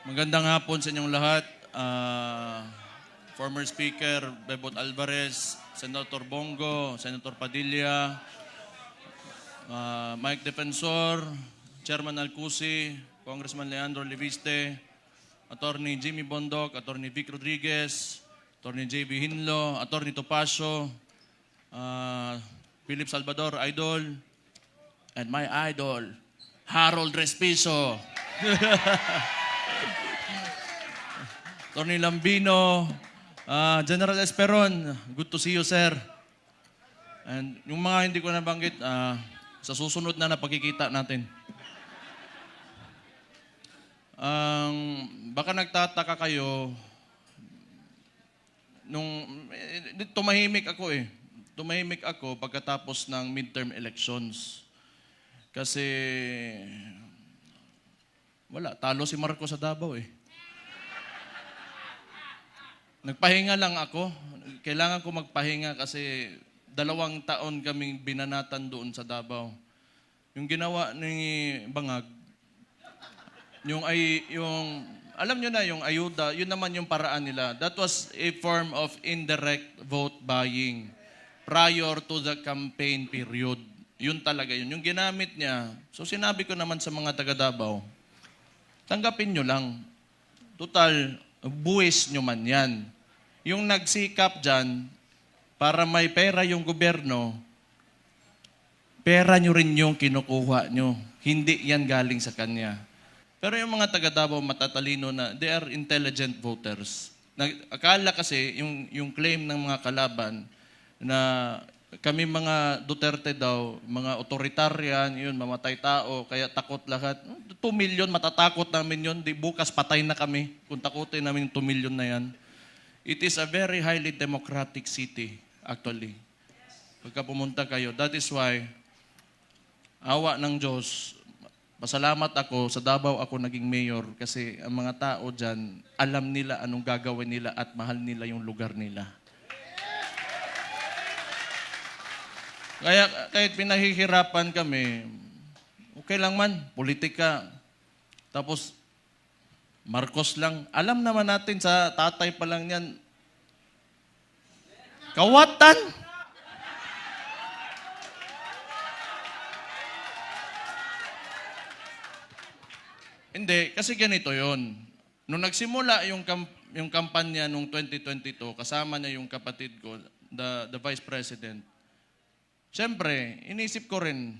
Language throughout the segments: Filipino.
Magandang hapon sa inyong lahat. Former Speaker Bebot Alvarez, Senator Bongo, Senator Padilla, Mike Defensor, Chairman Alcusi, Congressman Leandro Leviste, Attorney Jimmy Bondoc, Attorney Vic Rodriguez, Attorney J.B. Hinlo, Attorney Topacio, Philip Salvador, Idol, and my idol, Harold Respiso. Attorney Lambino, General Esperon, good to see you, sir. And yung mga hindi ko nabanggit, sa susunod na pagkikita natin. Baka nagtataka kayo, tumahimik ako eh. Tumahimik ako pagkatapos ng midterm elections. Kasi, talo si Marcos sa Davao eh. Nagpahinga lang ako. Kailangan ko magpahinga kasi 2 taon kaming binanatan doon sa Davao. Yung ginawa ni Bangag, alam nyo na, yung ayuda, yun naman yung paraan nila. That was a form of indirect vote buying prior to the campaign period. Yun talaga yun. Yung ginamit niya, so sinabi ko naman sa mga taga Davao, tanggapin nyo lang. Total, buwis nyo man yan. Yung nagsikap dyan, para may pera yung gobyerno, pera nyo rin yung kinukuha nyo. Hindi yan galing sa kanya. Pero yung mga taga Davao matatalino na, they are intelligent voters. Akala kasi, yung claim ng mga kalaban, na kami mga Duterte daw, mga authoritarian, yun, mamatay tao, kaya takot lahat. 2 million, matatakot namin yun. Di, bukas patay na kami kung takutin namin 2 million na yan. It is a very highly democratic city, actually. Pagka pumunta kayo, that is why, awa ng Diyos, pasalamat ako, sa Davao ako naging mayor kasi ang mga tao dyan, alam nila anong gagawin nila at mahal nila yung lugar nila. Kaya kahit pinahihirapan kami, okay lang man, politika. Tapos, Marcos lang. Alam naman natin sa tatay pa lang yan, kawatan. Hindi, kasi ganito yon. Nung nagsimula yung kampanya nung 2022, kasama niya yung kapatid ko, the Vice President, siyempre, inisip ko rin,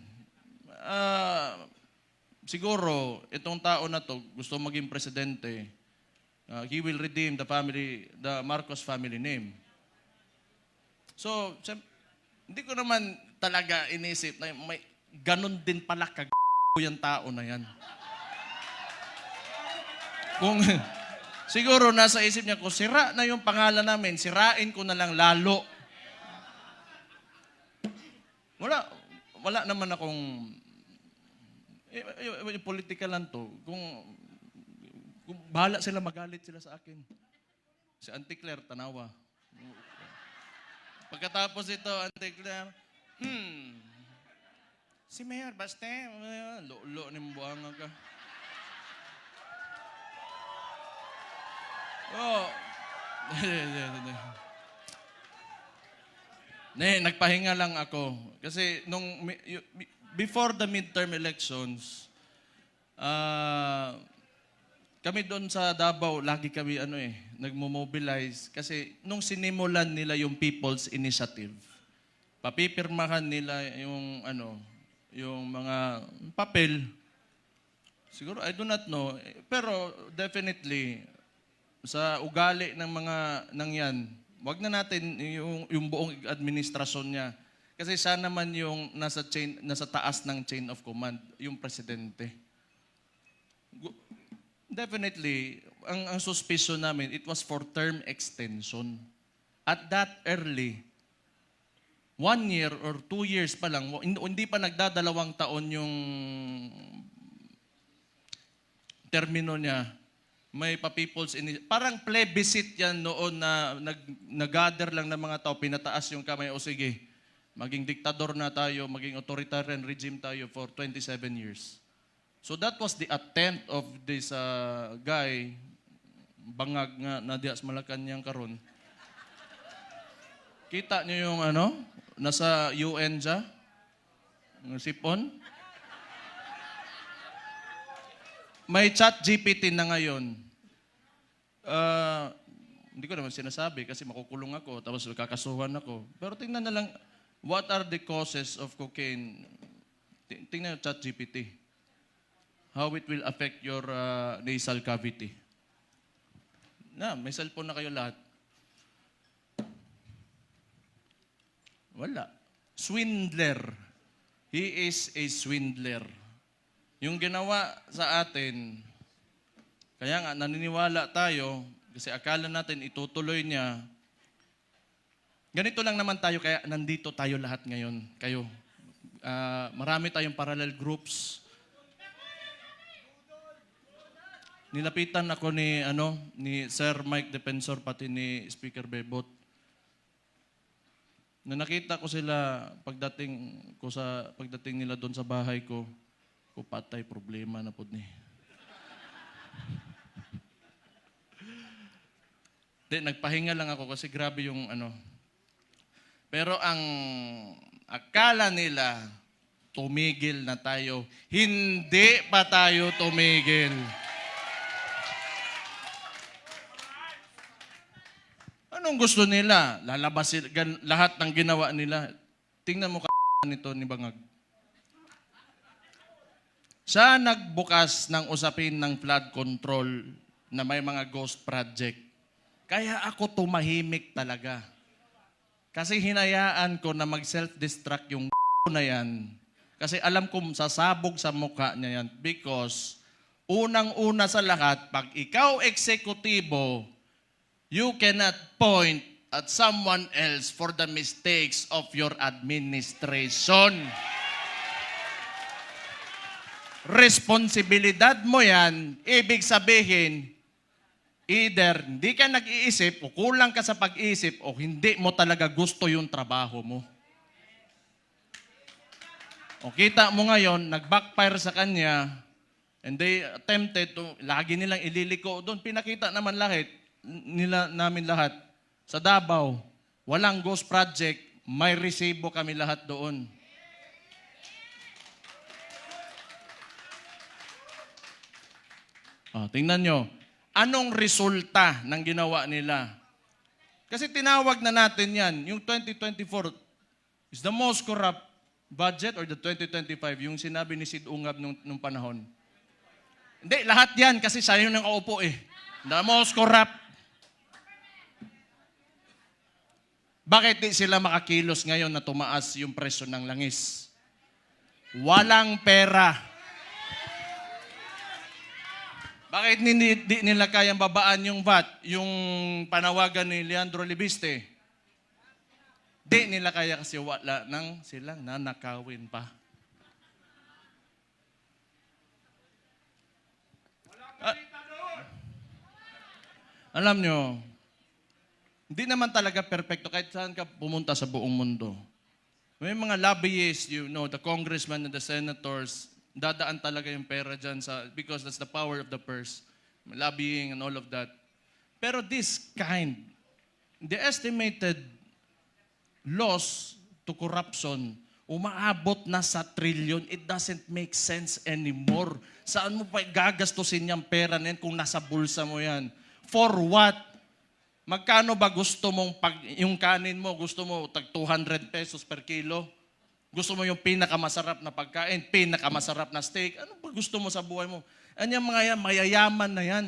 siguro, itong tao na to gusto maging presidente. He will redeem the Marcos family name. So, hindi ko naman talaga inisip na may ganun din pala yung tao na yan. Kung siguro nasa isip niya, kung sira na yung pangalan namin, sirain ko na lang lalo. Wala naman akong political lang to. Kung bahala sila, magalit sila sa akin. Si Auntie Claire, tanawa. Pagkatapos ito, Auntie Claire, si Mayor Baste, lo ni mbuanga ka. Oh. Nagpahinga lang ako. Kasi before the midterm elections, kami doon sa Davao, lagi kami nagmo-mobilize. Kasi nung sinimulan nila yung People's Initiative, papipirmahan nila yung mga papel. Siguro, I do not know. Pero definitely, sa ugali ng mga nangyan, wag na natin yung buong administrasyon niya. Kasi siya naman yung nasa taas ng chain of command, yung presidente. Definitely, ang suspicion namin, it was for term extension. At that early, 1 year or 2 years pa lang, hindi pa nagdadalawang taon yung termino niya, may pa-people's initiative. Parang plebiscite yan noon na nag-gather lang ng mga tao, pinataas yung kamay, o sige, maging diktador na tayo, maging authoritarian regime tayo for 27 years. So that was the attempt of this guy, bangag nga na dias Malacanang karon. Kita niyo yung nasa UN siya, ng sipon. May chat GPT na ngayon. Hindi ko naman sinasabi kasi makukulong ako, tapos kakasuhan ako. Pero tingnan na lang, what are the causes of cocaine? Tingnan yung chat GPT. How it will affect your nasal cavity. May cellphone na kayo lahat. Wala. Swindler. He is a swindler. Yung ginawa sa atin, kaya nga naniniwala tayo, kasi akala natin itutuloy niya. Ganito lang naman tayo, kaya nandito tayo lahat ngayon. Kayo. Marami tayong parallel groups. Nilapitan ako ni Sir Mike Defensor, pati ni Speaker Bebot. Na nakita ko sila pagdating nila doon sa bahay ko, patay problema na po ni. Nagpahinga lang ako kasi grabe yung Pero ang akala nila, tumigil na tayo. Hindi pa tayo tumigil. Anong gusto nila? Lalabas lahat ng ginawa nila. Tingnan mo nito ni Bangag. Siya nagbukas ng usapin ng flood control na may mga ghost project. Kaya ako tumahimik talaga. Kasi hinayaan ko na mag-self-destruct yung na yan. Kasi alam kong sasabog sa mukha niya yan. Because unang-una sa lahat, pag ikaw eksekutibo, you cannot point at someone else for the mistakes of your administration. Responsibilidad mo yan, ibig sabihin, either hindi ka nag-iisip o kulang ka sa pag-iisip o hindi mo talaga gusto yung trabaho mo. O kita mo ngayon, nag-backfire sa kanya, and they attempted to, lagi nilang ililiko doon. Pinakita naman namin lahat. Sa Davao, walang ghost project, may resibo kami lahat doon. Tingnan nyo, anong resulta ng ginawa nila? Kasi tinawag na natin yan, yung 2024 is the most corrupt budget or the 2025, yung sinabi ni Sid Ungab nung panahon. Hindi, lahat yan kasi siya yung nakaupo eh. The most corrupt. Bakit di sila makakilos ngayon na tumaas yung presyo ng langis? Walang pera. Bakit di nila kayang babaan yung VAT, yung panawagan ni Leandro Libiste? Di nila kaya kasi wala nang silang nanakawin pa. Alam nyo, hindi naman talaga perfecto kahit saan ka pumunta sa buong mundo. May mga lobbyists, the congressmen and the senators, dadaan talaga yung pera dyan because that's the power of the purse. Lobbying and all of that. Pero this the estimated loss to corruption, umaabot na sa trillion. It doesn't make sense anymore. Saan mo pa gagastusin yung pera na yan kung nasa bulsa mo yan? For what? Magkano ba gusto mong, yung kanin mo, gusto mo tag 200 pesos per kilo? Gusto mo yung pinakamasarap na pagkain, pinakamasarap na steak? Ano ba gusto mo sa buhay mo? Ano yung mga yan, mayayaman na yan.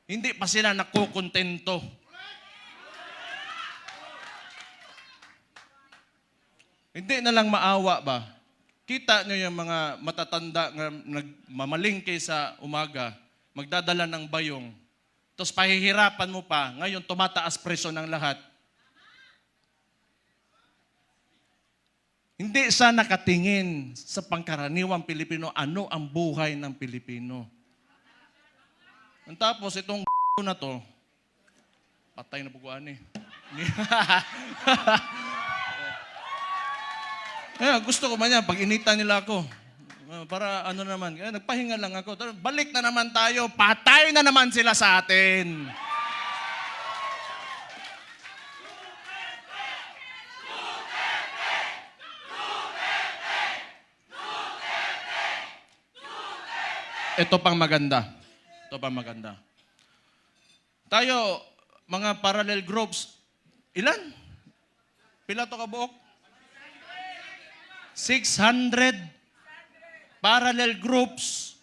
Hindi pa sila nakukontento. Hindi na lang maawa ba? Kita nyo yung mga matatanda na nagmamalingke sa umaga, magdadala ng bayong, tapos pahihirapan mo pa, ngayon tumataas presyo ng lahat. Hindi siya nakatingin sa pangkaraniwang Pilipino, ano ang buhay ng Pilipino. Ang tapos itong na to, patay na buguan eh. Gusto ko man yan, pag inita nila ako, Para ano naman, nagpahinga lang ako. Balik na naman tayo, patay na naman sila sa atin. Ito pang maganda. Ito pang maganda. Tayo, mga parallel groups, ilan? Pila to kabuok? 600 parallel groups.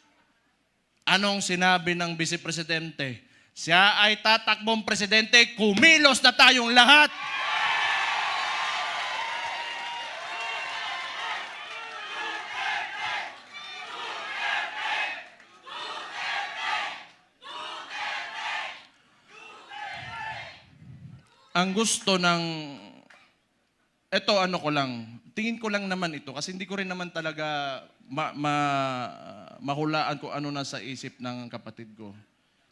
Anong sinabi ng Vice Presidente? Siya ay tatakbong presidente, kumilos na tayong lahat. Ang gusto ng, ito ano ko lang, tingin ko lang naman ito kasi hindi ko rin naman talaga mahulaan kung ano nasa isip ng kapatid ko.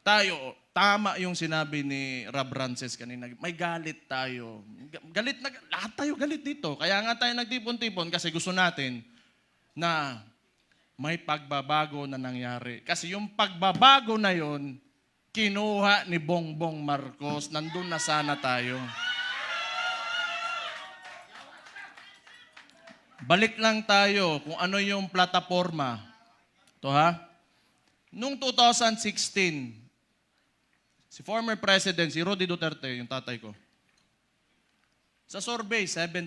Tayo, tama yung sinabi ni Rob Rances kanina, may galit tayo. Galit na, lahat tayo galit dito. Kaya nga tayo nagtipon-tipon kasi gusto natin na may pagbabago na nangyari. Kasi yung pagbabago na yon, kinuha ni Bongbong Marcos, nandun na sana tayo. Balik lang tayo kung ano yung plataforma. Ito ha. Noong 2016, si former President, si Roddy Duterte, yung tatay ko, sa survey, 7%,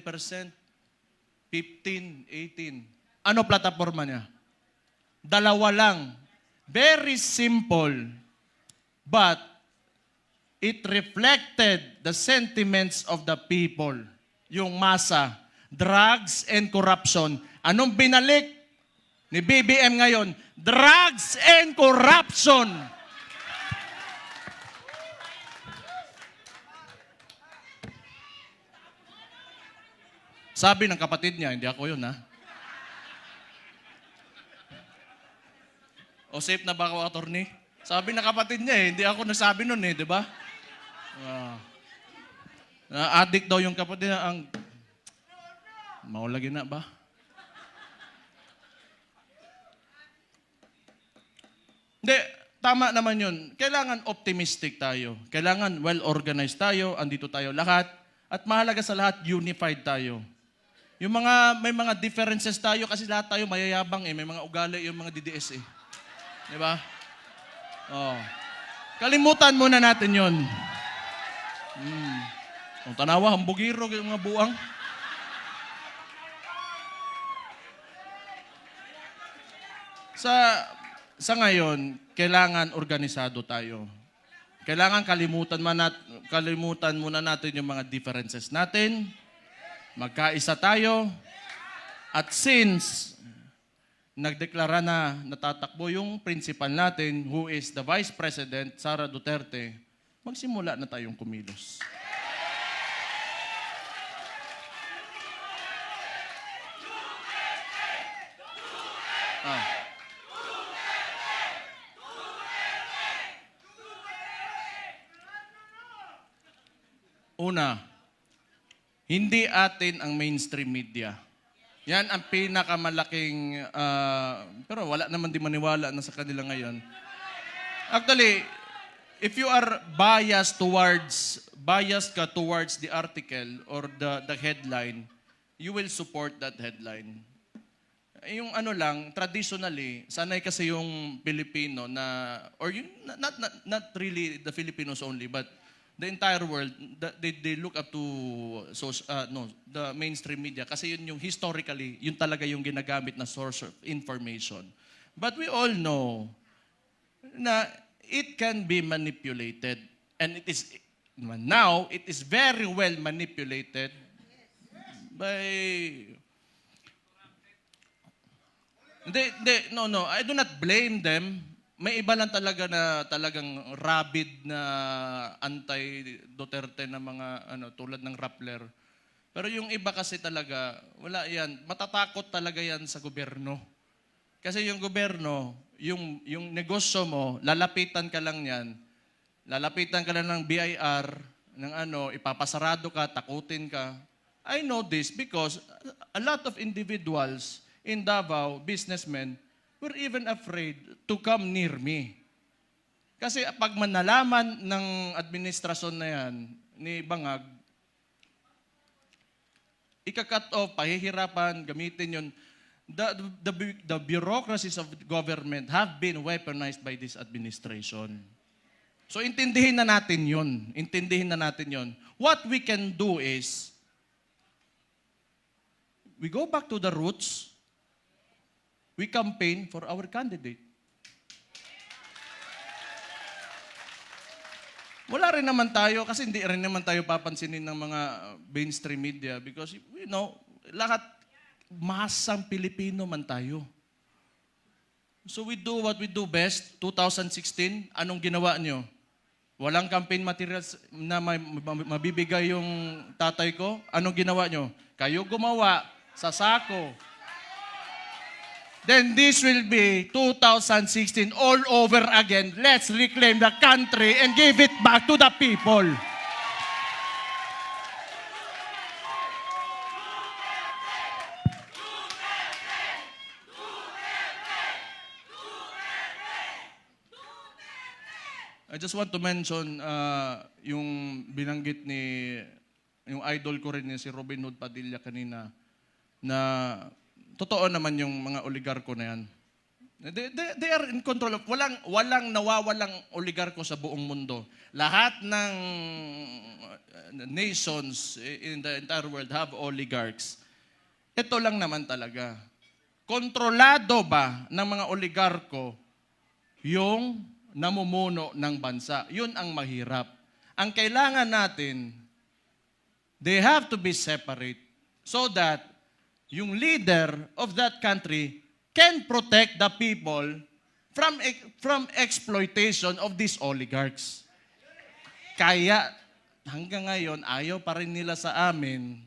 15, 18. Ano plataforma niya? Dalawa lang. Very simple. But it reflected the sentiments of the people. Yung masa, drugs and corruption. Anong binalik ni BBM ngayon? Drugs and corruption. Sabi ng kapatid niya, hindi ako yun ha. O safe na ba ako, attorney? Sabi ng kapatid niya hindi ako nasabi nun di ba? Addict daw yung kapatid niya, ang maulagi na ba? Hindi, tama naman yun. Kailangan optimistic tayo. Kailangan well-organized tayo, andito tayo lahat. At mahalaga sa lahat, unified tayo. Yung may mga differences tayo kasi lahat tayo mayayabang may mga ugali yung mga DDS Di ba? Oh. Kalimutan muna natin yun. Ang tanawa, hambugiro, yung mga buang. Sa ngayon, kailangan organisado tayo. Kailangan kalimutan muna natin yung mga differences natin. Magkaisa tayo. At since nagdeklara na natatakbo yung principal natin, who is the Vice President, Sara Duterte, magsimula na tayong kumilos. Una, hindi atin ang mainstream media. Yan ang pinakamalaking, pero wala naman di maniwala na sa kanila ngayon. Actually, if you are biased ka towards the article or the headline, you will support that headline. Yung ano lang, traditionally, sanay kasi yung Pilipino na, or yung, not really the Filipinos only, but the entire world, they look up to the mainstream media kasi yun yung historically, yun talaga yung ginagamit na source of information. But we all know na it can be manipulated. And now, it is very well manipulated by... No, I do not blame them. May iba lang talaga na talagang rabid na anti-Duterte na mga tulad ng Rappler. Pero yung iba kasi talaga, wala yan. Matatakot talaga yan sa gobyerno. Kasi yung gobyerno, yung negosyo mo, lalapitan ka lang yan. Lalapitan ka lang ng BIR, ng ipapasarado ka, takutin ka. I know this because a lot of individuals in Davao, businessmen, were even afraid to come near me. Kasi pag manalaman ng administrasyon na yan, ni Bangag, ika-cut off, pahihirapan, gamitin yun. The bureaucracies of government have been weaponized by this administration. So intindihin na natin yun. Intindihin na natin yun. What we can do is, we go back to the roots, we campaign for our candidate. Wala rin naman tayo, kasi hindi rin naman tayo papansinin ng mga mainstream media because, lahat, masang Pilipino man tayo. So we do what we do best. 2016, anong ginawa nyo? Walang campaign materials na mabibigay yung tatay ko. Anong ginawa nyo? Kayo gumawa sa sako. Then this will be 2016 all over again. Let's reclaim the country and give it back to the people. I just want to mention yung binanggit yung idol ko rin si Robin Hood Padilla kanina na totoo naman yung mga oligarko na yan. They are in control of, walang nawawalang oligarko sa buong mundo. Lahat ng nations in the entire world have oligarchs. Ito lang naman talaga. Kontrolado ba ng mga oligarko yung namumuno ng bansa? Yun ang mahirap. Ang kailangan natin, they have to be separate so that yung leader of that country can protect the people from exploitation of these oligarchs. Kaya hanggang ngayon, ayaw pa rin nila sa amin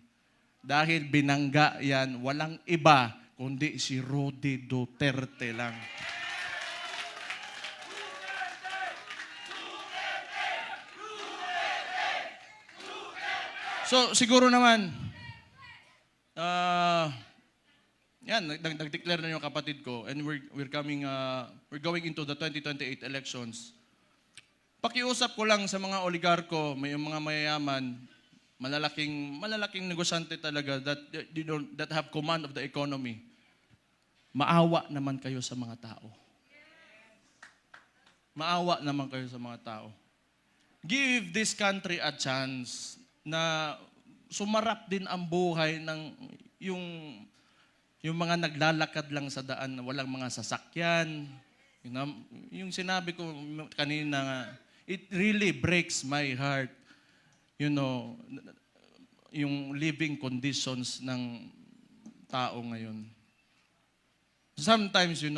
dahil binangga yan, walang iba kundi si Rody Duterte lang. So siguro naman, nag-declare na yung kapatid ko and we're going into the 2028 elections. Pakiusap ko lang sa mga oligarko, may mga mayayaman, malalaking negosyante talaga that have command of the economy. Maawa naman kayo sa mga tao. Maawa naman kayo sa mga tao. Give this country a chance na sumarap din ang buhay ng yung mga naglalakad lang sa daan na walang mga sasakyan. Yung sinabi ko kanina, it really breaks my heart. Yung living conditions ng tao ngayon. Sometimes, it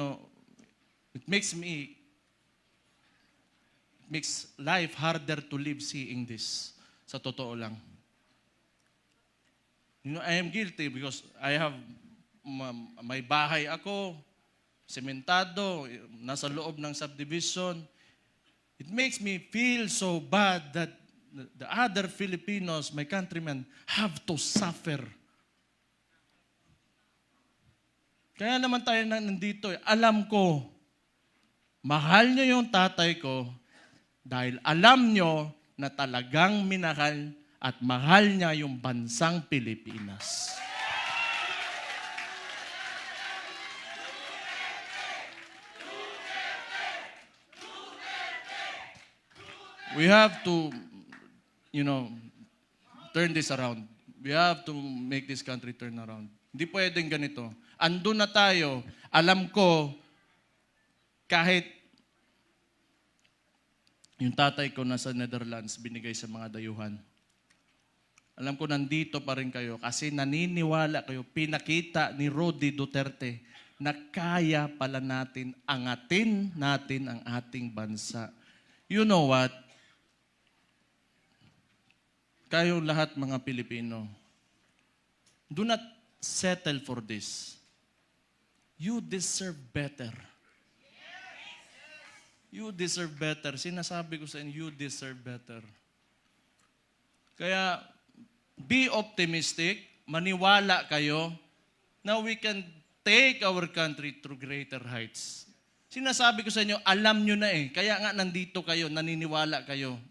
makes life harder to live seeing this. Sa totoo lang. I am guilty because I have may bahay ako, sementado, nasa loob ng subdivision. It makes me feel so bad that the other Filipinos, my countrymen, have to suffer. Kaya naman tayo nandito. Alam ko, mahal nyo yung tatay ko dahil alam nyo na talagang minahal at mahal niya yung bansang Pilipinas. We have to, turn this around. We have to make this country turn around. Hindi pwedeng ganito. Andun na tayo. Alam ko, kahit yung tatay ko nasa Netherlands, binigay sa mga dayuhan. Alam ko nandito pa rin kayo kasi naniniwala kayo, pinakita ni Rody Duterte na kaya pala natin angatin natin ang ating bansa. You know what? Kayo lahat mga Pilipino, do not settle for this. You deserve better. You deserve better. Sinasabi ko sa inyo, you deserve better. Kaya, be optimistic, maniwala kayo na we can take our country to greater heights. Sinasabi ko sa inyo, alam nyo na eh. Kaya nga nandito kayo, naniniwala kayo.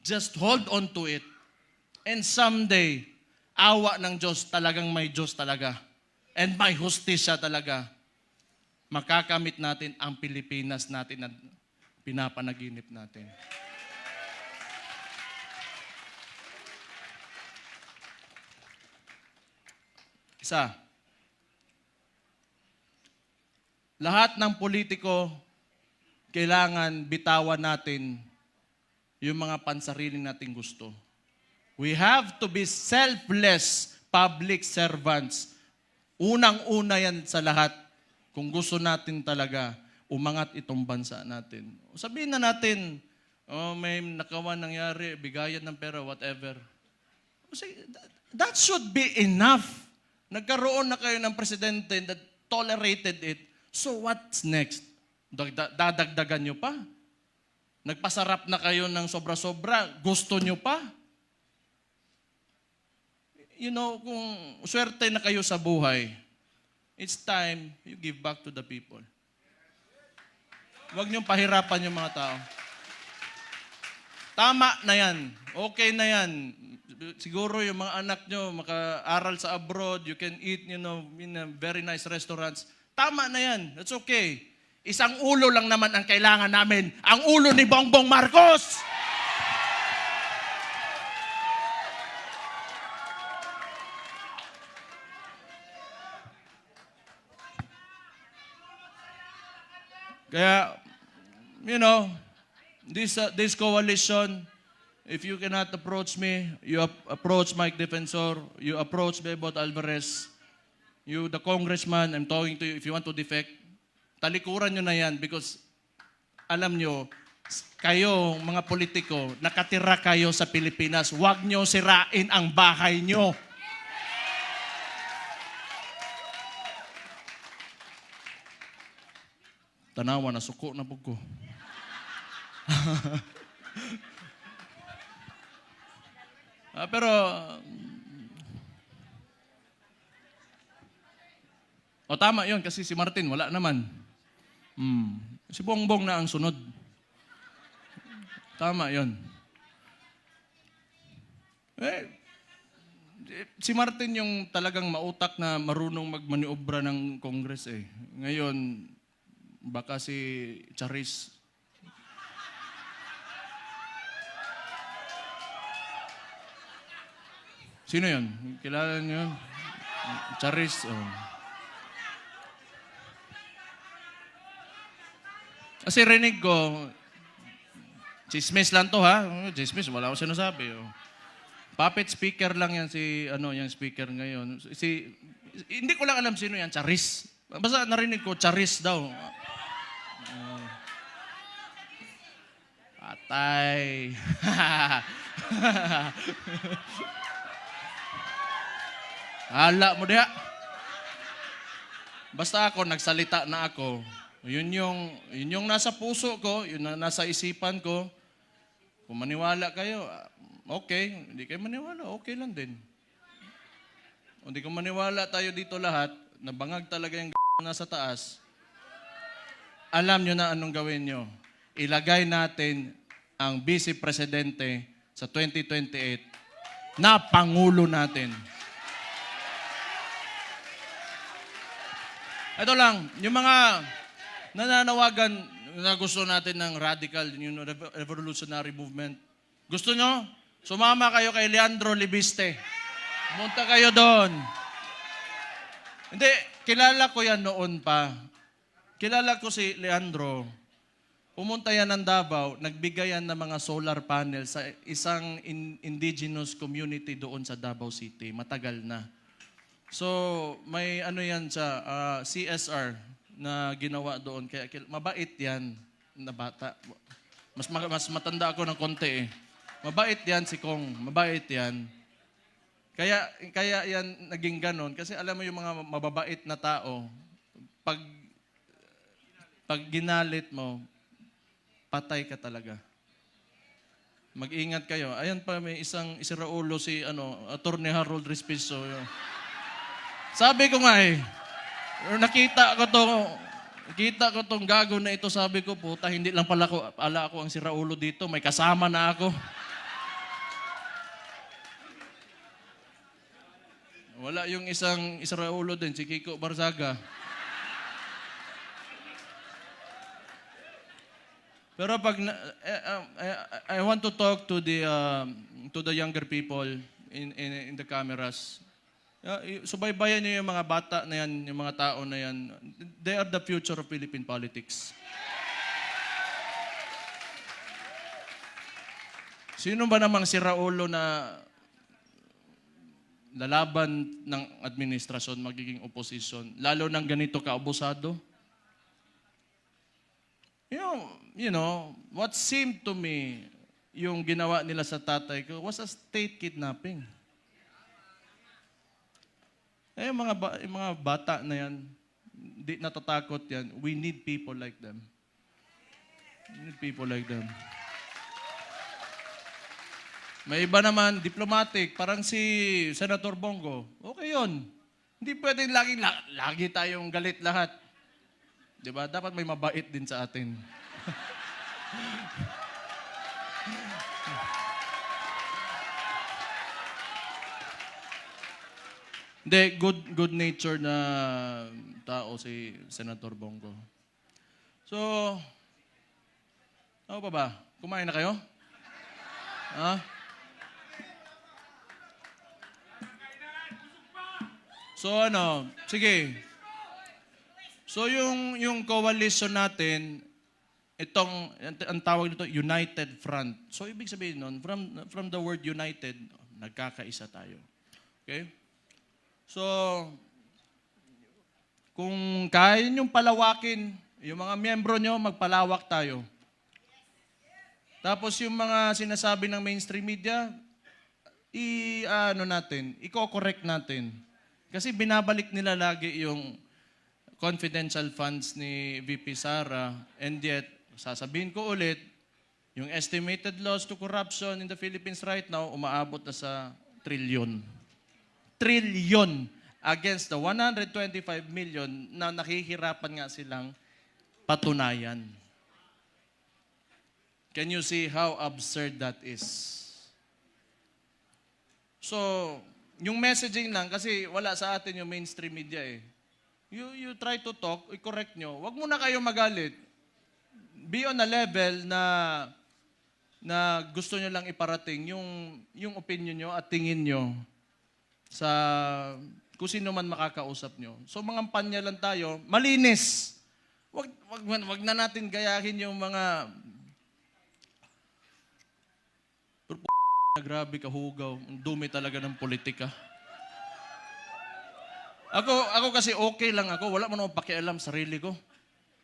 Just hold on to it. And someday, awa ng Diyos, talagang may Diyos talaga. And may hustisya talaga. Makakamit natin ang Pilipinas natin na pinapanaginip natin. Isa, lahat ng politiko, kailangan bitawan natin yung mga pansariling nating gusto. We have to be selfless public servants. Unang-una yan sa lahat kung gusto natin talaga umangat itong bansa natin. Sabihin na natin, may nakawan nangyari, bigayan ng pera, whatever. That should be enough. Nagkaroon na kayo ng presidente that tolerated it. So what's next? Dadagdagan nyo pa? Nagpasarap na kayo ng sobra-sobra? Gusto nyo pa? You know, kung swerte na kayo sa buhay, it's time you give back to the people. Huwag niyong pahirapan yung mga tao. Tama na yan. Okay na yan. Siguro yung mga anak nyo maka-aral sa abroad, you can eat, in a very nice restaurants. Tama na yan. That's okay. Isang ulo lang naman ang kailangan namin. Ang ulo ni Bongbong Marcos! Kaya, this coalition, if you cannot approach me, you approach Mike Defensor, you approach Bebot Alvarez, you, the congressman, I'm talking to you, if you want to defect, talikuran nyo na yan because alam nyo, kayo, mga politiko, nakatira kayo sa Pilipinas, huwag nyo sirain ang bahay nyo. Tanawa, nasuko na po ko. Pero, tama yun kasi si Martin, wala naman. Si Bongbong na ang sunod. Tama yun. Si Martin yung talagang mautak na marunong magmaniobra ng Congress eh. Ngayon, baka si Charis. Sino yun? Kilala niyo yun? Charis. Kasi rinig ko, chismis lang to ha. Chismis, wala akong sinasabi. Puppet speaker lang yan yung speaker ngayon. Hindi ko lang alam sino yan, Charis. Basta narinig ko, Charis daw. Patay. Hala mo diha. Basta ako, nagsalita na ako. Yun yung nasa puso ko, yun na nasa isipan ko. Kung maniwala kayo, okay. Hindi kayo maniwala, okay lang din. Kung hindi ko maniwala tayo dito lahat, nabangag talaga yung nasa taas, alam nyo na anong gawin nyo. Ilagay natin ang Vice Presidente sa 2028 na Pangulo natin. Ito lang, yung mga nananawagan na gusto natin ng radical, revolutionary movement. Gusto nyo? Sumama kayo kay Leandro Libiste. Pumunta kayo doon. Hindi, kilala ko yan noon pa. Kilala ko si Leandro. Pumunta yan ng Davao, nagbigay yan ng mga solar panel sa isang indigenous community doon sa Davao City. Matagal na. So, may yan sa CSR na ginawa doon. Kaya mabait yan na bata. Mas matanda ako ng konti eh. Mabait yan si Kong. Mabait yan. Kaya yan naging ganon. Kasi alam mo yung mga mababait na tao, pag ginalit mo, patay ka talaga. Mag-ingat kayo. Ayan pa, may isang Raulo si Attorney Harold Respiso. Sabi ko nga nakita ko tong gago na ito, sabi ko, puta, hindi lang pala ako ang siraulo dito, may kasama na ako. Wala yung isang siraulo din, si Kiko Barzaga. Pero pag I want to talk to the younger people in the cameras. Subaybayan niyo yung mga bata na yan, yung mga tao na yan. They are the future of Philippine politics. Sino ba namang siraulo na lalaban ng administrasyon, magiging opposition, lalo ng ganito kaabusado? You know, what seemed to me, yung ginawa nila sa tatay ko, was a state kidnapping. Yung mga bata na yan, di natatakot yan. We need people like them. We need people like them. May iba naman, diplomatic, parang si Senator Bongo. Okay yun. Hindi pwedeng lagi tayong galit lahat. Diba? Dapat may mabait din sa atin. Hindi, good-natured na tao si Senator Bongo. So, ano pa ba? Kumain na kayo? Ha? So sige. So yung coalition natin, ang tawag nito, United Front. So ibig sabihin nun, from the word united, nagkakaisa tayo. Okay? So, kung kaya niyong palawakin, yung mga miyembro nyo, magpalawak tayo. Tapos yung mga sinasabi ng mainstream media, i-correct natin. Kasi binabalik nila lagi yung confidential funds ni VP Sara, and yet, sasabihin ko ulit, yung estimated loss to corruption in the Philippines right now, umaabot na sa trilyon. Trilyon against the 125 million na nakihirapan nga silang patunayan. Can you see how absurd that is? So, yung messaging lang, kasi wala sa atin yung mainstream media eh. You try to talk, i-correct nyo. Huwag muna kayo magalit. Be on a level na gusto nyo lang iparating yung opinion nyo at tingin nyo sa kung sino man makakausap nyo. So, mga panya lang tayo, malinis. Wag na natin gayahin yung mga grabe kahugaw. Ang dumi talaga ng politika. Ako kasi okay lang ako. Wala man akong pakialam sarili ko.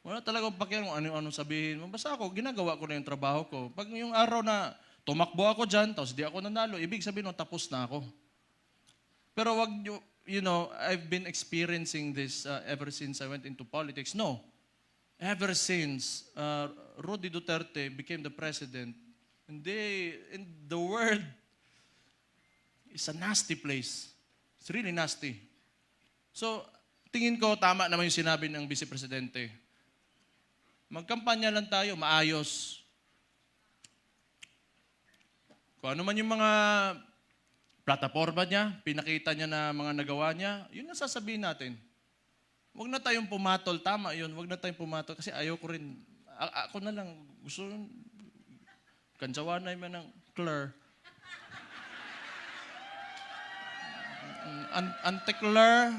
Wala talaga akong pakialam kung ano sabihin mo. Basta ako, ginagawa ko na yung trabaho ko. Pag yung araw na tumakbo ako dyan, tapos di ako nanalo, ibig sabihin tapos na ako. Pero wag nyo, I've been experiencing this ever since I went into politics. No. Ever since Rudy Duterte became the president, and the world is a nasty place. It's really nasty. So, tingin ko tama naman yung sinabi ng Vice Presidente. Magkampanya lang tayo, maayos. Kung ano man yung mga plataforma niya, pinakita niya na mga nagawa niya, yun ang sasabihin natin. Huwag na tayong pumatol. Tama yun, huwag na tayong pumatol. Kasi ayaw ko rin. Ako na lang, gusto kansawanay man ng Claire. Ante-Claire.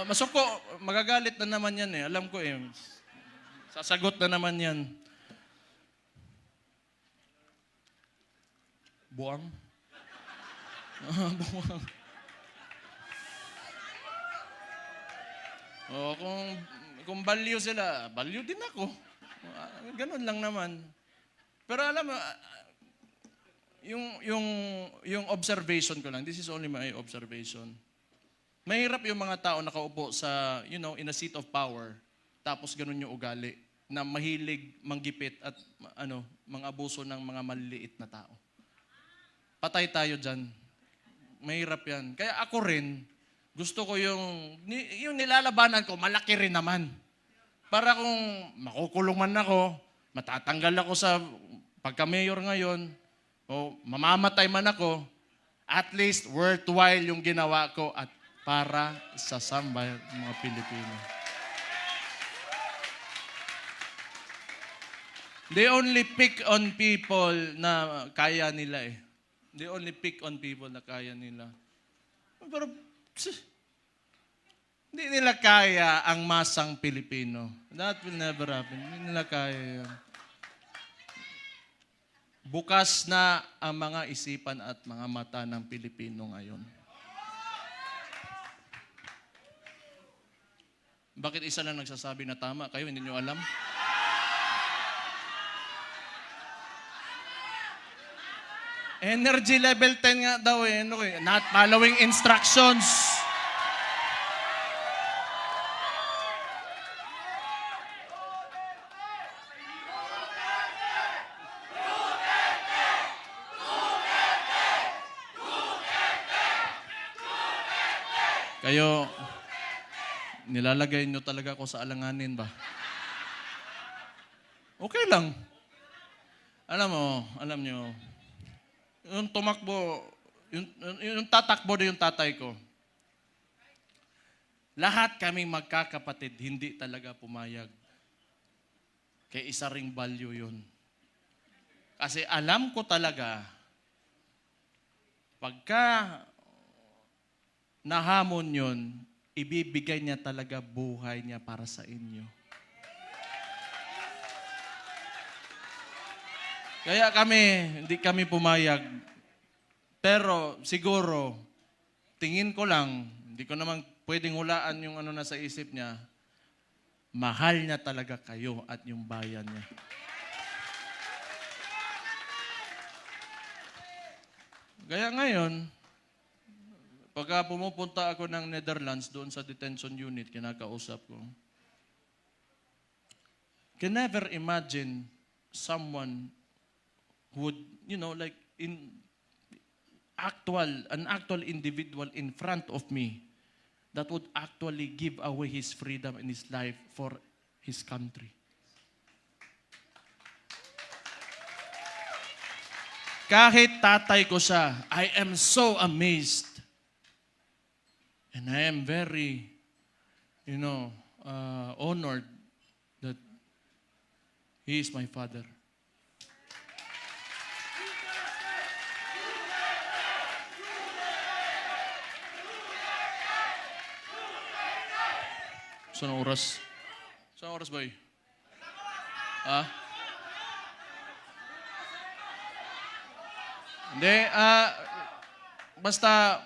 Masuko, magagalit na naman yan eh. Alam ko eh. Sasagot na naman yan. Buwang? Buwang. Kung baliw sila, baliw din ako. Ganun lang naman. Pero alam mo, yung observation ko lang, this is only my observation. Mahirap yung mga tao nakaupo sa, in a seat of power, tapos ganun yung ugali, na mahilig manggipit at mang-abuso ng mga maliliit na tao. Patay tayo dyan. Mahirap yan. Kaya ako rin, Gusto ko yung nilalabanan ko, malaki rin naman. Para kung makukulong man ako, matatanggal ako sa pagka-mayor ngayon, o mamamatay man ako, at least worthwhile yung ginawa ko at para sa sambayan ng mga Pilipino. They only pick on people na kaya nila eh. They only pick on people na kaya nila. Pero, hindi nila kaya ang masang Pilipino. That will never happen. Hindi nila kaya yan. Bukas na ang mga isipan at mga mata ng Pilipino ngayon. Bakit isa lang nagsasabi na tama? Kayo, hindi nyo alam? Energy level 10 nga daw eh. Not following instructions. Kayo, nilalagay nyo talaga ako sa alanganin ba? Okay lang. Alam nyo, yung tumakbo, yung tatakbo na yung tatay ko, lahat kaming magkakapatid, hindi talaga pumayag. Kaya isa ring value yun. Kasi alam ko talaga, pagka nahamon yun, ibibigay niya talaga buhay niya para sa inyo. Kaya hindi kami pumayag. Pero siguro, tingin ko lang, hindi ko naman pwedeng hulaan yung ano na sa isip niya, mahal niya talaga kayo at yung bayan niya. Kaya ngayon, pagka pumupunta ako ng Netherlands doon sa detention unit, kinakausap ko, can never imagine someone would, like an actual individual in front of me that would actually give away his freedom and his life for his country. Kahit tatay ko siya, I am so amazed. And I am very, honored that he is my father. Saan oras? Saan oras ba eh? Hindi, basta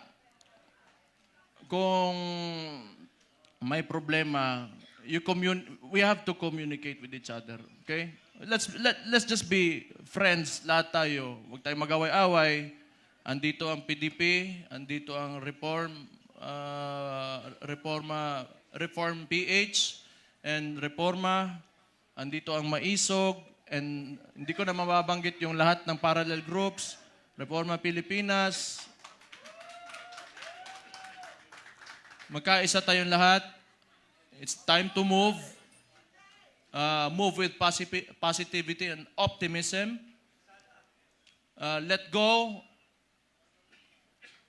kung may problema, we have to communicate with each other. Okay? Let's just be friends, lahat tayo. Huwag tayong mag-away-away. Andito ang PDP, andito ang Reform PH, and Reforma, andito ang Maisog, and hindi ko na mababanggit yung lahat ng parallel groups, Reforma Pilipinas. Magkaisa tayong lahat. It's time to move. Move with positivity and optimism. Let go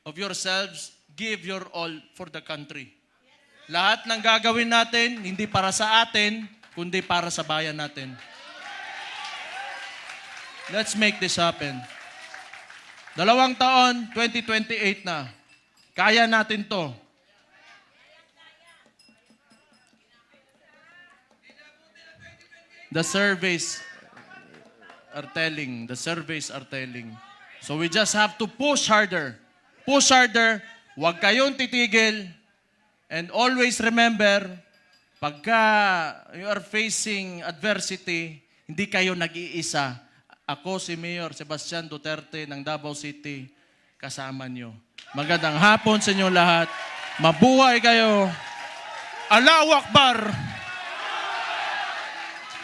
of yourselves. Give your all for the country. Lahat ng gagawin natin, hindi para sa atin, kundi para sa bayan natin. Let's make this happen. 2 taon, 2028 na. Kaya natin to. The surveys are telling. So we just have to push harder. Push harder. Huwag kayong titigil. And always remember, pagka you are facing adversity, hindi kayo nag-iisa. Ako si Mayor Sebastian Duterte ng Davao City, kasama nyo. Magandang hapon sa inyo lahat. Mabuhay kayo. Allahu Akbar!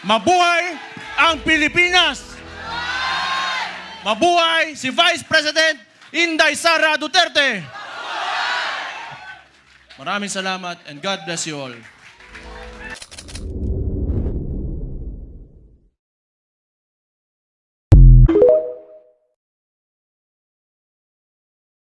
Mabuhay ang Pilipinas! Mabuhay si Vice President Inday Sara Duterte! Maraming salamat and God bless you all.